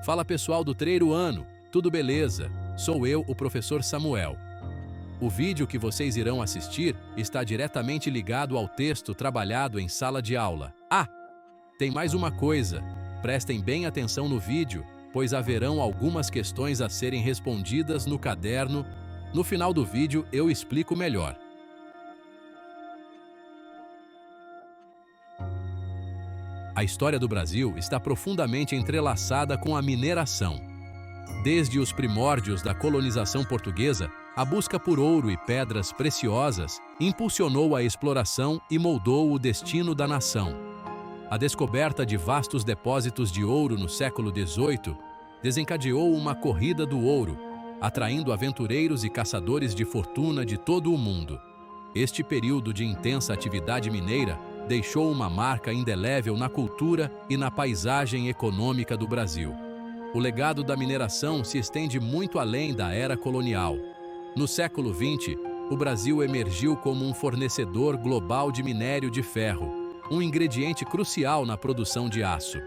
Fala pessoal do Treiro Ano, tudo beleza? Sou eu, o professor Samuel. O vídeo que vocês irão assistir está diretamente ligado ao texto trabalhado em sala de aula. Tem mais uma coisa, prestem bem atenção no vídeo, pois haverão algumas questões a serem respondidas no caderno. No final do vídeo eu explico melhor. A história do Brasil está profundamente entrelaçada com a mineração. Desde os primórdios da colonização portuguesa, a busca por ouro e pedras preciosas impulsionou a exploração e moldou o destino da nação. A descoberta de vastos depósitos de ouro no século XVIII desencadeou uma corrida do ouro, atraindo aventureiros e caçadores de fortuna de todo o mundo. Este período de intensa atividade mineira deixou uma marca indelével na cultura e na paisagem econômica do Brasil. O legado da mineração se estende muito além da era colonial. No século XX, o Brasil emergiu como um fornecedor global de minério de ferro, um ingrediente crucial na produção de aço.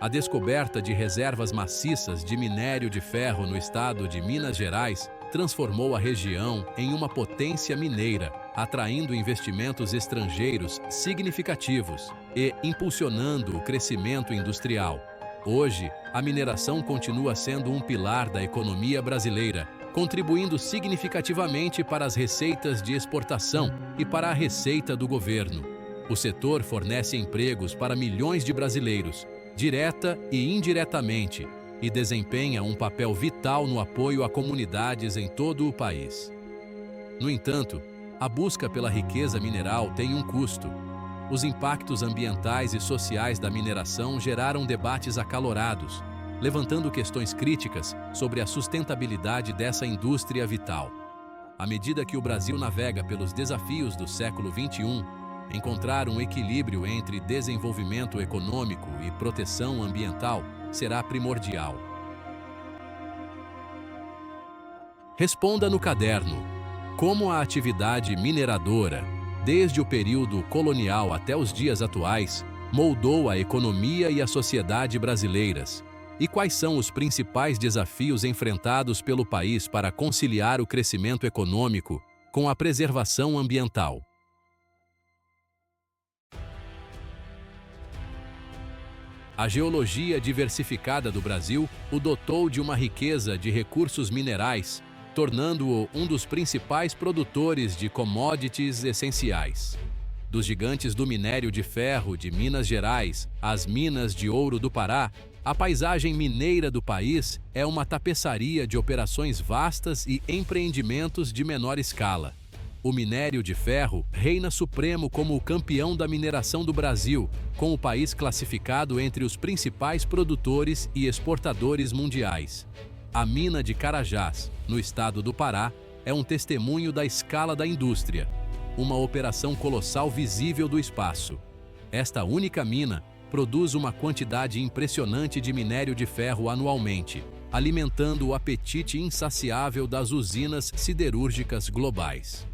A descoberta de reservas maciças de minério de ferro no estado de Minas Gerais transformou a região em uma potência mineira, atraindo investimentos estrangeiros significativos e impulsionando o crescimento industrial. Hoje, a mineração continua sendo um pilar da economia brasileira, contribuindo significativamente para as receitas de exportação e para a receita do governo. O setor fornece empregos para milhões de brasileiros, direta e indiretamente, e desempenha um papel vital no apoio a comunidades em todo o país. No entanto, a busca pela riqueza mineral tem um custo. Os impactos ambientais e sociais da mineração geraram debates acalorados, levantando questões críticas sobre a sustentabilidade dessa indústria vital. À medida que o Brasil navega pelos desafios do século XXI, encontrar um equilíbrio entre desenvolvimento econômico e proteção ambiental será primordial. Responda no caderno: como a atividade mineradora, desde o período colonial até os dias atuais, moldou a economia e a sociedade brasileiras? E quais são os principais desafios enfrentados pelo país para conciliar o crescimento econômico com a preservação ambiental? A geologia diversificada do Brasil o dotou de uma riqueza de recursos minerais, tornando-o um dos principais produtores de commodities essenciais. Dos gigantes do minério de ferro de Minas Gerais às minas de ouro do Pará, a paisagem mineira do país é uma tapeçaria de operações vastas e empreendimentos de menor escala. O minério de ferro reina supremo como o campeão da mineração do Brasil, com o país classificado entre os principais produtores e exportadores mundiais. A mina de Carajás, no estado do Pará, é um testemunho da escala da indústria, uma operação colossal visível do espaço. Esta única mina produz uma quantidade impressionante de minério de ferro anualmente, alimentando o apetite insaciável das usinas siderúrgicas globais.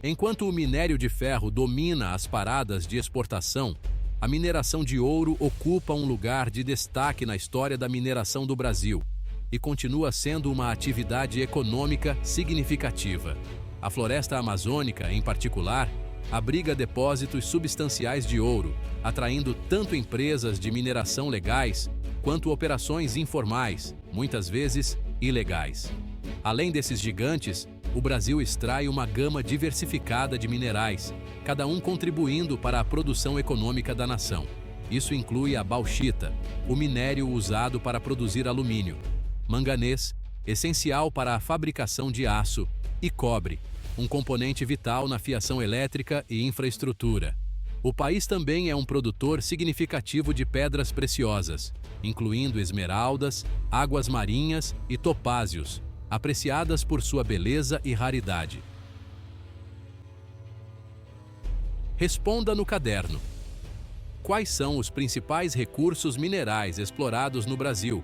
Enquanto o minério de ferro domina as paradas de exportação, a mineração de ouro ocupa um lugar de destaque na história da mineração do Brasil e continua sendo uma atividade econômica significativa. A floresta amazônica, em particular, abriga depósitos substanciais de ouro, atraindo tanto empresas de mineração legais quanto operações informais, muitas vezes ilegais. Além desses gigantes, o Brasil extrai uma gama diversificada de minerais, cada um contribuindo para a produção econômica da nação. Isso inclui a bauxita, o minério usado para produzir alumínio, manganês, essencial para a fabricação de aço, e cobre, um componente vital na fiação elétrica e infraestrutura. O país também é um produtor significativo de pedras preciosas, incluindo esmeraldas, águas marinhas e topázios, apreciadas por sua beleza e raridade. Responda no caderno: quais são os principais recursos minerais explorados no Brasil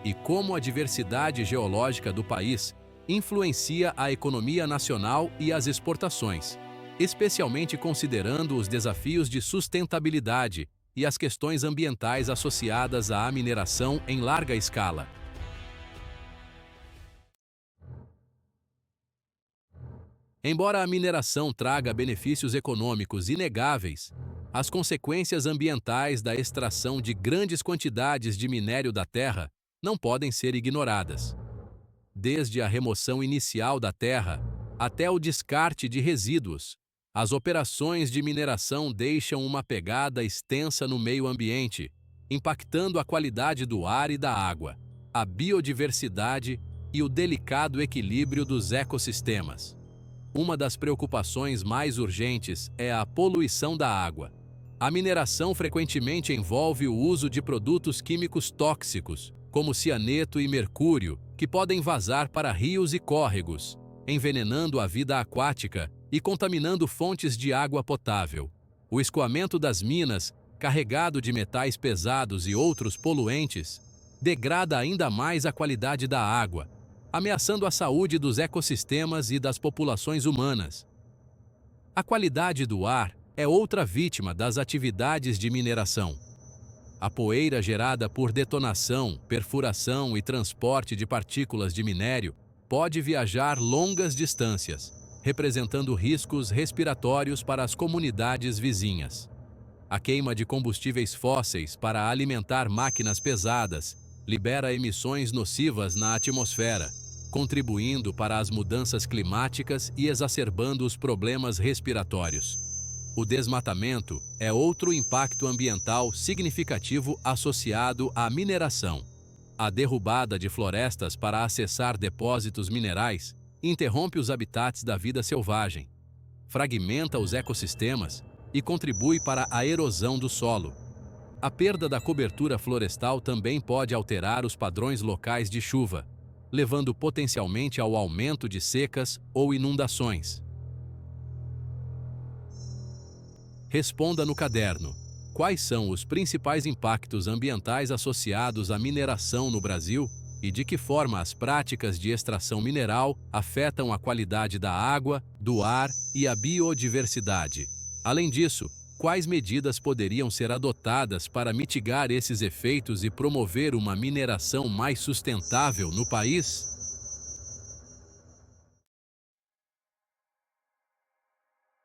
e como a diversidade geológica do país influencia a economia nacional e as exportações, especialmente considerando os desafios de sustentabilidade e as questões ambientais associadas à mineração em larga escala. Embora a mineração traga benefícios econômicos inegáveis, as consequências ambientais da extração de grandes quantidades de minério da terra não podem ser ignoradas. Desde a remoção inicial da terra até o descarte de resíduos, as operações de mineração deixam uma pegada extensa no meio ambiente, impactando a qualidade do ar e da água, a biodiversidade e o delicado equilíbrio dos ecossistemas. Uma das preocupações mais urgentes é a poluição da água. A mineração frequentemente envolve o uso de produtos químicos tóxicos, como cianeto e mercúrio, que podem vazar para rios e córregos, envenenando a vida aquática e contaminando fontes de água potável. O escoamento das minas, carregado de metais pesados e outros poluentes, degrada ainda mais a qualidade da água, ameaçando a saúde dos ecossistemas e das populações humanas. A qualidade do ar é outra vítima das atividades de mineração. A poeira gerada por detonação, perfuração e transporte de partículas de minério pode viajar longas distâncias, representando riscos respiratórios para as comunidades vizinhas. A queima de combustíveis fósseis para alimentar máquinas pesadas libera emissões nocivas na atmosfera, contribuindo para as mudanças climáticas e exacerbando os problemas respiratórios. O desmatamento é outro impacto ambiental significativo associado à mineração. A derrubada de florestas para acessar depósitos minerais interrompe os habitats da vida selvagem, fragmenta os ecossistemas e contribui para a erosão do solo. A perda da cobertura florestal também pode alterar os padrões locais de chuva, levando potencialmente ao aumento de secas ou inundações. Responda no caderno: quais são os principais impactos ambientais associados à mineração no Brasil e de que forma as práticas de extração mineral afetam a qualidade da água, do ar e a biodiversidade? Além disso, quais medidas poderiam ser adotadas para mitigar esses efeitos e promover uma mineração mais sustentável no país?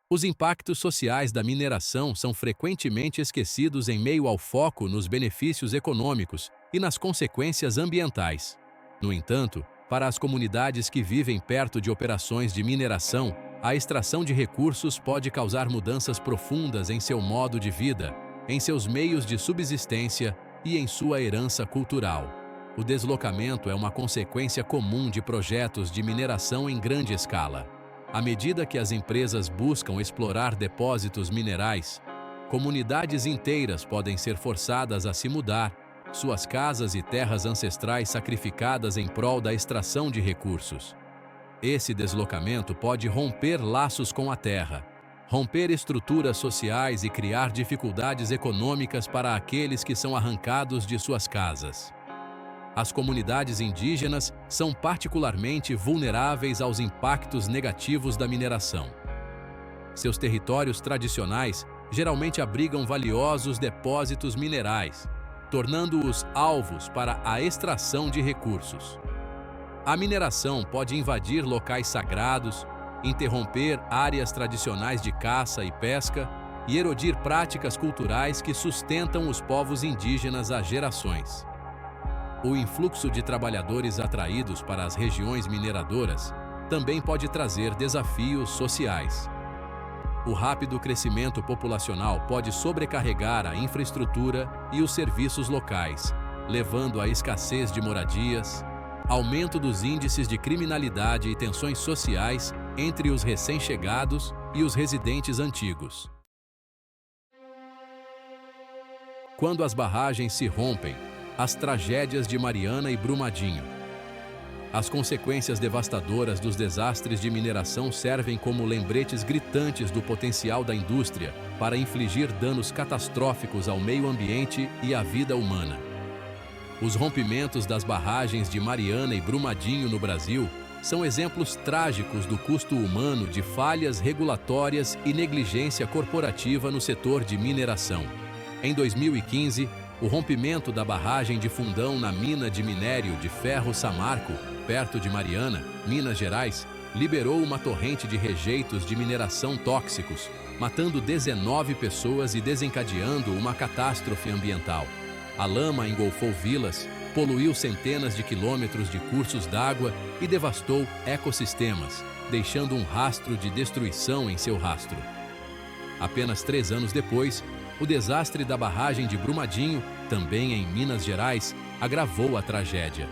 Os impactos sociais da mineração são frequentemente esquecidos em meio ao foco nos benefícios econômicos e nas consequências ambientais. No entanto, para as comunidades que vivem perto de operações de mineração, a extração de recursos pode causar mudanças profundas em seu modo de vida, em seus meios de subsistência e em sua herança cultural. O deslocamento é uma consequência comum de projetos de mineração em grande escala. À medida que as empresas buscam explorar depósitos minerais, comunidades inteiras podem ser forçadas a se mudar, suas casas e terras ancestrais sacrificadas em prol da extração de recursos. Esse deslocamento pode romper laços com a terra, romper estruturas sociais e criar dificuldades econômicas para aqueles que são arrancados de suas casas. As comunidades indígenas são particularmente vulneráveis aos impactos negativos da mineração. Seus territórios tradicionais geralmente abrigam valiosos depósitos minerais, tornando-os alvos para a extração de recursos. A mineração pode invadir locais sagrados, interromper áreas tradicionais de caça e pesca e erodir práticas culturais que sustentam os povos indígenas há gerações. O influxo de trabalhadores atraídos para as regiões mineradoras também pode trazer desafios sociais. O rápido crescimento populacional pode sobrecarregar a infraestrutura e os serviços locais, levando à escassez de moradias, aumento dos índices de criminalidade e tensões sociais entre os recém-chegados e os residentes antigos. Quando as barragens se rompem, as tragédias de Mariana e Brumadinho. As consequências devastadoras dos desastres de mineração servem como lembretes gritantes do potencial da indústria para infligir danos catastróficos ao meio ambiente e à vida humana. Os rompimentos das barragens de Mariana e Brumadinho no Brasil são exemplos trágicos do custo humano de falhas regulatórias e negligência corporativa no setor de mineração. Em 2015, o rompimento da barragem de Fundão na mina de minério de ferro Samarco, perto de Mariana, Minas Gerais, liberou uma torrente de rejeitos de mineração tóxicos, matando 19 pessoas e desencadeando uma catástrofe ambiental. A lama engolfou vilas, poluiu centenas de quilômetros de cursos d'água e devastou ecossistemas, deixando um rastro de destruição em seu rastro. Apenas 3 anos depois, o desastre da barragem de Brumadinho, também em Minas Gerais, agravou a tragédia.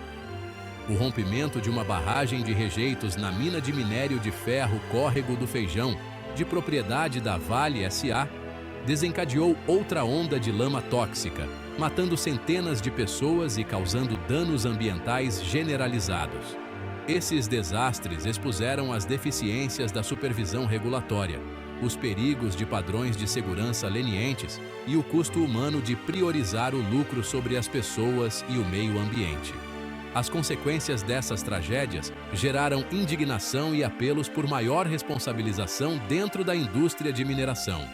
O rompimento de uma barragem de rejeitos na mina de minério de ferro Córrego do Feijão, de propriedade da Vale S.A., desencadeou outra onda de lama tóxica, matando centenas de pessoas e causando danos ambientais generalizados. Esses desastres expuseram as deficiências da supervisão regulatória, os perigos de padrões de segurança lenientes e o custo humano de priorizar o lucro sobre as pessoas e o meio ambiente. As consequências dessas tragédias geraram indignação e apelos por maior responsabilização dentro da indústria de mineração.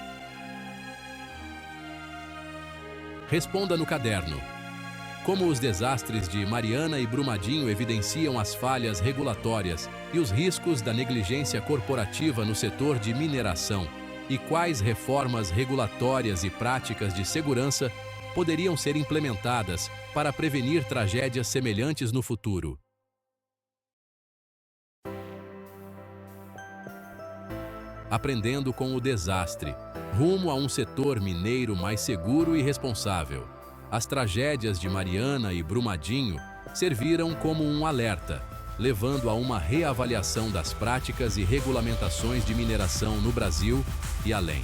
Responda no caderno. Como os desastres de Mariana e Brumadinho evidenciam as falhas regulatórias e os riscos da negligência corporativa no setor de mineração, e quais reformas regulatórias e práticas de segurança poderiam ser implementadas para prevenir tragédias semelhantes no futuro? Aprendendo com o desastre, rumo a um setor mineiro mais seguro e responsável. As tragédias de Mariana e Brumadinho serviram como um alerta, levando a uma reavaliação das práticas e regulamentações de mineração no Brasil e além.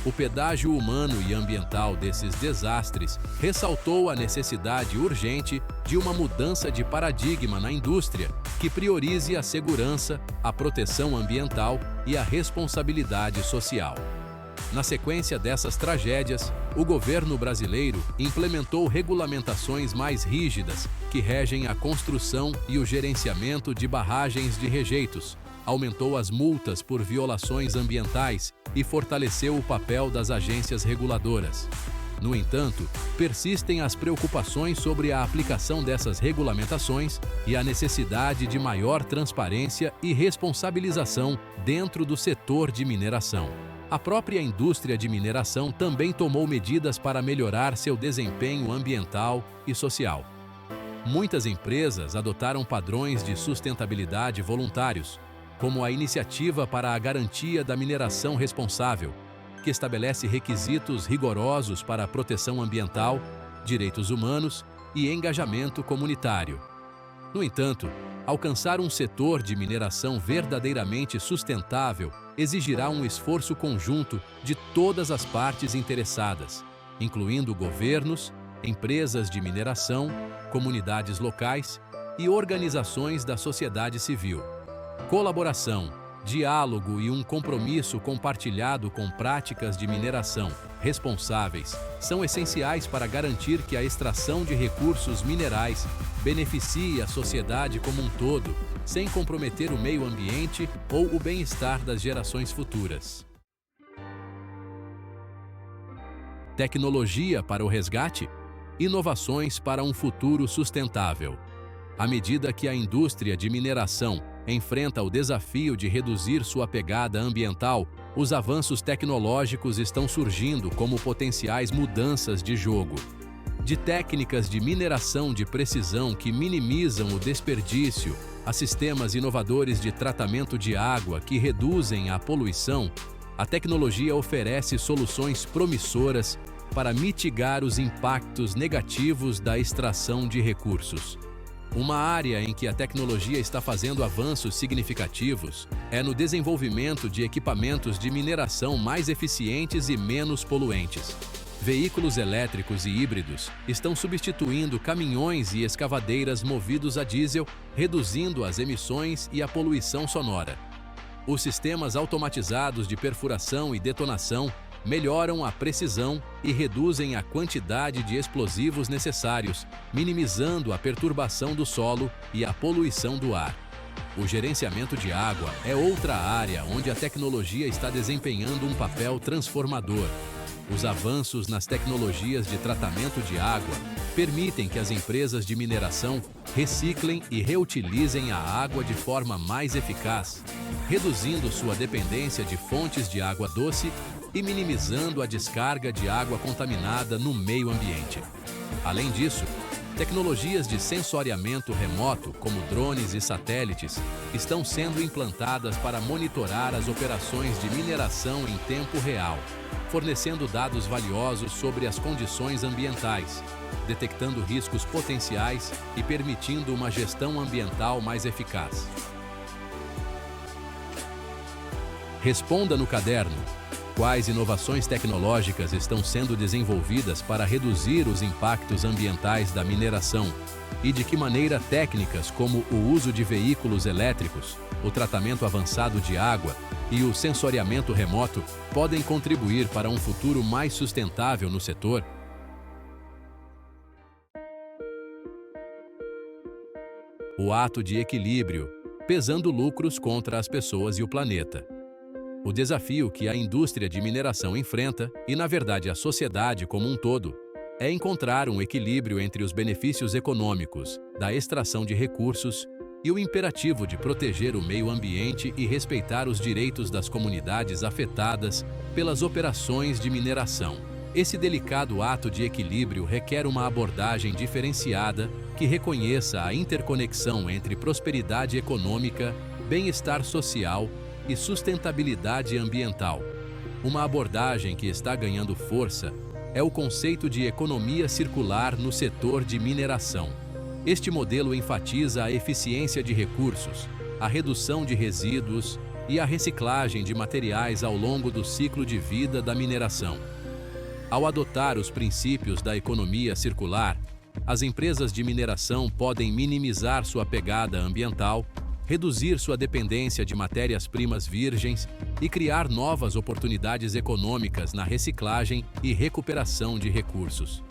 O pedágio humano e ambiental desses desastres ressaltou a necessidade urgente de uma mudança de paradigma na indústria que priorize a segurança, a proteção ambiental e a responsabilidade social. Na sequência dessas tragédias, o governo brasileiro implementou regulamentações mais rígidas que regem a construção e o gerenciamento de barragens de rejeitos, aumentou as multas por violações ambientais e fortaleceu o papel das agências reguladoras. No entanto, persistem as preocupações sobre a aplicação dessas regulamentações e a necessidade de maior transparência e responsabilização dentro do setor de mineração. A própria indústria de mineração também tomou medidas para melhorar seu desempenho ambiental e social. Muitas empresas adotaram padrões de sustentabilidade voluntários, como a Iniciativa para a Garantia da Mineração Responsável, que estabelece requisitos rigorosos para a proteção ambiental, direitos humanos e engajamento comunitário. No entanto, alcançar um setor de mineração verdadeiramente sustentável exigirá um esforço conjunto de todas as partes interessadas, incluindo governos, empresas de mineração, comunidades locais e organizações da sociedade civil. Colaboração, diálogo e um compromisso compartilhado com práticas de mineração responsáveis são essenciais para garantir que a extração de recursos minerais beneficie a sociedade como um todo, sem comprometer o meio ambiente ou o bem-estar das gerações futuras. Tecnologia para o resgate? Inovações para um futuro sustentável. À medida que a indústria de mineração enfrenta o desafio de reduzir sua pegada ambiental, os avanços tecnológicos estão surgindo como potenciais mudanças de jogo. De técnicas de mineração de precisão que minimizam o desperdício, a sistemas inovadores de tratamento de água que reduzem a poluição, a tecnologia oferece soluções promissoras para mitigar os impactos negativos da extração de recursos. Uma área em que a tecnologia está fazendo avanços significativos é no desenvolvimento de equipamentos de mineração mais eficientes e menos poluentes. Veículos elétricos e híbridos estão substituindo caminhões e escavadeiras movidos a diesel, reduzindo as emissões e a poluição sonora. Os sistemas automatizados de perfuração e detonação melhoram a precisão e reduzem a quantidade de explosivos necessários, minimizando a perturbação do solo e a poluição do ar. O gerenciamento de água é outra área onde a tecnologia está desempenhando um papel transformador. Os avanços nas tecnologias de tratamento de água permitem que as empresas de mineração reciclem e reutilizem a água de forma mais eficaz, reduzindo sua dependência de fontes de água doce e minimizando a descarga de água contaminada no meio ambiente. Além disso, tecnologias de sensoriamento remoto, como drones e satélites, estão sendo implantadas para monitorar as operações de mineração em tempo real, fornecendo dados valiosos sobre as condições ambientais, detectando riscos potenciais e permitindo uma gestão ambiental mais eficaz. Responda no caderno: quais inovações tecnológicas estão sendo desenvolvidas para reduzir os impactos ambientais da mineração e de que maneira técnicas como o uso de veículos elétricos, o tratamento avançado de água e o sensoriamento remoto podem contribuir para um futuro mais sustentável no setor? O ato de equilíbrio, pesando lucros contra as pessoas e o planeta. O desafio que a indústria de mineração enfrenta, e na verdade a sociedade como um todo, é encontrar um equilíbrio entre os benefícios econômicos da extração de recursos e o imperativo de proteger o meio ambiente e respeitar os direitos das comunidades afetadas pelas operações de mineração. Esse delicado ato de equilíbrio requer uma abordagem diferenciada que reconheça a interconexão entre prosperidade econômica, bem-estar social e sustentabilidade ambiental. Uma abordagem que está ganhando força é o conceito de economia circular no setor de mineração. Este modelo enfatiza a eficiência de recursos, a redução de resíduos e a reciclagem de materiais ao longo do ciclo de vida da mineração. Ao adotar os princípios da economia circular, as empresas de mineração podem minimizar sua pegada ambiental, reduzir sua dependência de matérias-primas virgens e criar novas oportunidades econômicas na reciclagem e recuperação de recursos.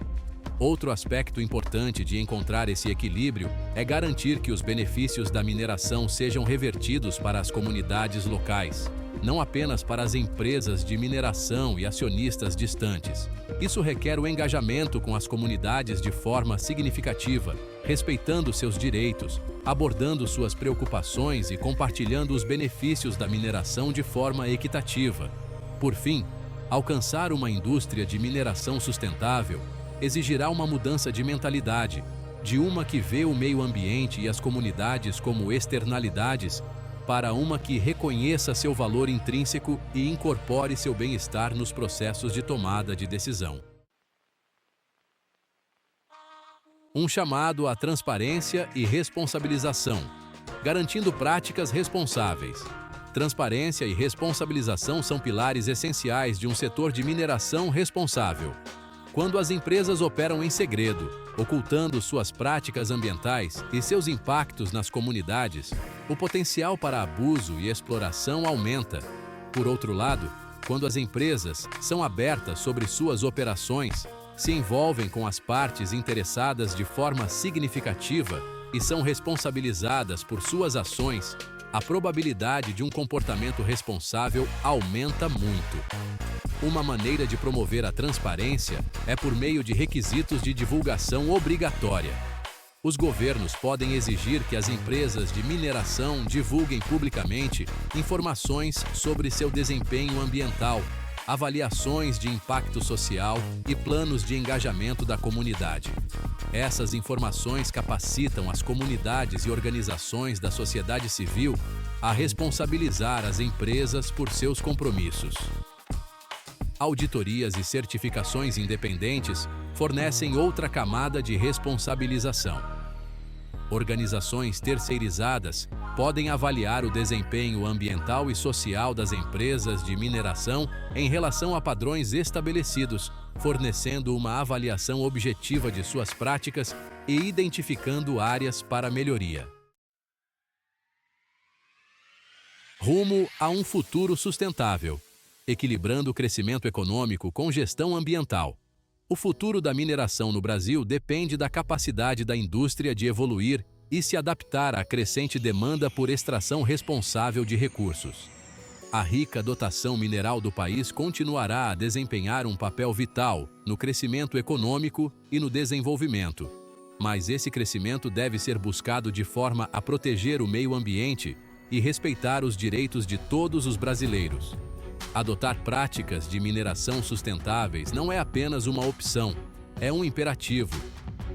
Outro aspecto importante de encontrar esse equilíbrio é garantir que os benefícios da mineração sejam revertidos para as comunidades locais, não apenas para as empresas de mineração e acionistas distantes. Isso requer o engajamento com as comunidades de forma significativa, respeitando seus direitos, abordando suas preocupações e compartilhando os benefícios da mineração de forma equitativa. Por fim, alcançar uma indústria de mineração sustentável exigirá uma mudança de mentalidade, de uma que vê o meio ambiente e as comunidades como externalidades, para uma que reconheça seu valor intrínseco e incorpore seu bem-estar nos processos de tomada de decisão. Um chamado à transparência e responsabilização, garantindo práticas responsáveis. Transparência e responsabilização são pilares essenciais de um setor de mineração responsável. Quando as empresas operam em segredo, ocultando suas práticas ambientais e seus impactos nas comunidades, o potencial para abuso e exploração aumenta. Por outro lado, quando as empresas são abertas sobre suas operações, se envolvem com as partes interessadas de forma significativa e são responsabilizadas por suas ações, a probabilidade de um comportamento responsável aumenta muito. Uma maneira de promover a transparência é por meio de requisitos de divulgação obrigatória. Os governos podem exigir que as empresas de mineração divulguem publicamente informações sobre seu desempenho ambiental, avaliações de impacto social e planos de engajamento da comunidade. Essas informações capacitam as comunidades e organizações da sociedade civil a responsabilizar as empresas por seus compromissos. Auditorias e certificações independentes fornecem outra camada de responsabilização. Organizações terceirizadas podem avaliar o desempenho ambiental e social das empresas de mineração em relação a padrões estabelecidos, fornecendo uma avaliação objetiva de suas práticas e identificando áreas para melhoria. Rumo a um futuro sustentável, equilibrando o crescimento econômico com gestão ambiental. O futuro da mineração no Brasil depende da capacidade da indústria de evoluir e se adaptar à crescente demanda por extração responsável de recursos. A rica dotação mineral do país continuará a desempenhar um papel vital no crescimento econômico e no desenvolvimento. Mas esse crescimento deve ser buscado de forma a proteger o meio ambiente e respeitar os direitos de todos os brasileiros. Adotar práticas de mineração sustentáveis não é apenas uma opção, é um imperativo.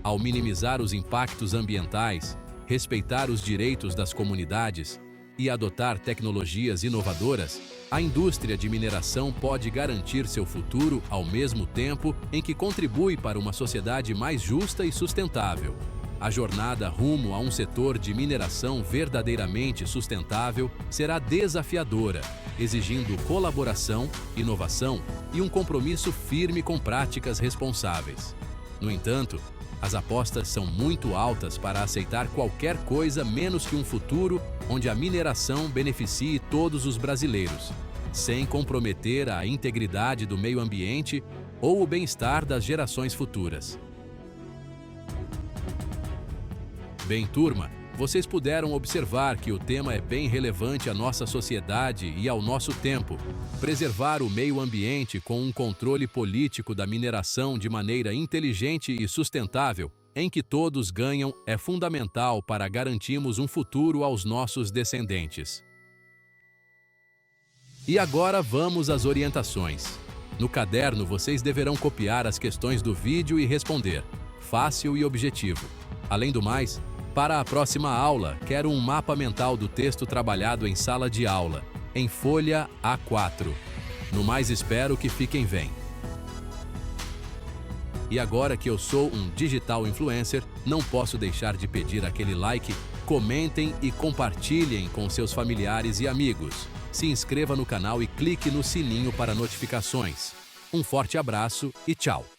Ao minimizar os impactos ambientais, respeitar os direitos das comunidades e adotar tecnologias inovadoras, a indústria de mineração pode garantir seu futuro ao mesmo tempo em que contribui para uma sociedade mais justa e sustentável. A jornada rumo a um setor de mineração verdadeiramente sustentável será desafiadora, exigindo colaboração, inovação e um compromisso firme com práticas responsáveis. No entanto, as apostas são muito altas para aceitar qualquer coisa menos que um futuro onde a mineração beneficie todos os brasileiros, sem comprometer a integridade do meio ambiente ou o bem-estar das gerações futuras. Bem, turma, vocês puderam observar que o tema é bem relevante à nossa sociedade e ao nosso tempo. Preservar o meio ambiente com um controle político da mineração de maneira inteligente e sustentável, em que todos ganham, é fundamental para garantirmos um futuro aos nossos descendentes. E agora vamos às orientações. No caderno, vocês deverão copiar as questões do vídeo e responder. Fácil e objetivo. Além do mais, para a próxima aula, quero um mapa mental do texto trabalhado em sala de aula, em folha A4. No mais, espero que fiquem bem. E agora que eu sou um digital influencer, não posso deixar de pedir aquele like, comentem e compartilhem com seus familiares e amigos. Se inscreva no canal e clique no sininho para notificações. Um forte abraço e tchau!